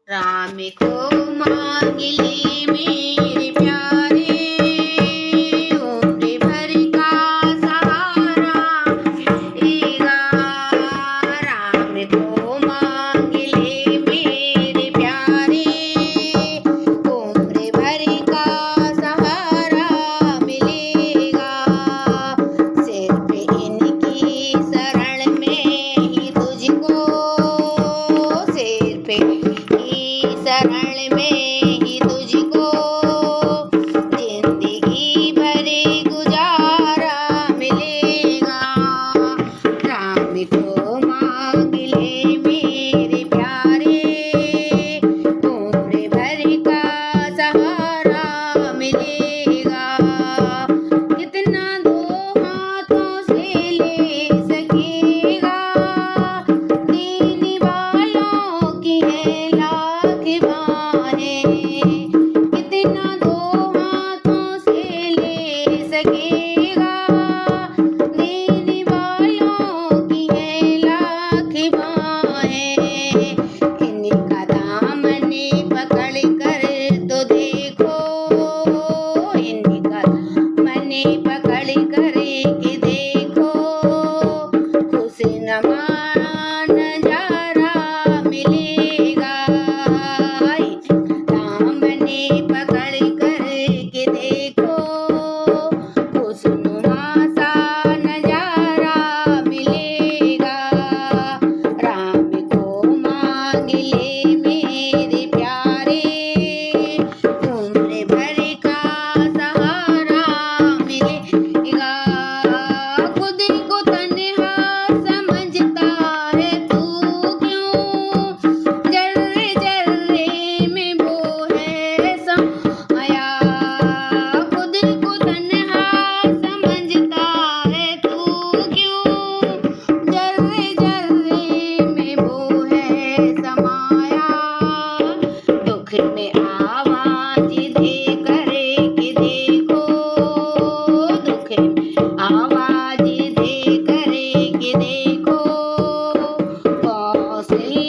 राम को मांग ले मेरे प्यारे, उम्र भर का सहारा मिलेगा। राम को मांग ले मेरे प्यारे, उम्र भर का सहारा मिलेगा। सिर्फ इनकी शरण में ही तुझको, सिर्फ शरण में ही तुझको जिंदगी भर गुजारा मिलेगा। राम को मांग ले मेरे प्यारे, उम्र भर का सहारा मिलेगा। कितना दो हाथों से ले सकेगा, देने वालों की है लाख बाहें। कितना दो हाथों से ले सकेगा, देने वालों की है लाख बाहें। इनका दामन पकड़ कर तो देखो, इनका दामन पकड़ कर के देखो, खुशनुमा नजारा मिलेगा। दामन पकड़ कर के देखो, खुशनुमा सा नजारा मिलेगा। राम को मांग ले मेरे प्यारे, उम्र भर का सहारा मिलेगा। खुद को तन्हा समझता है तू क्यों, जर्रे जर्रे में वो है समाया। खुद को तन्हा समझता है तू क्यों, जर्रे जर्रे में वो है समाया। दुख में आवाज दे कर के देखो, दुख में आवाज दे कर के देखो, कौशल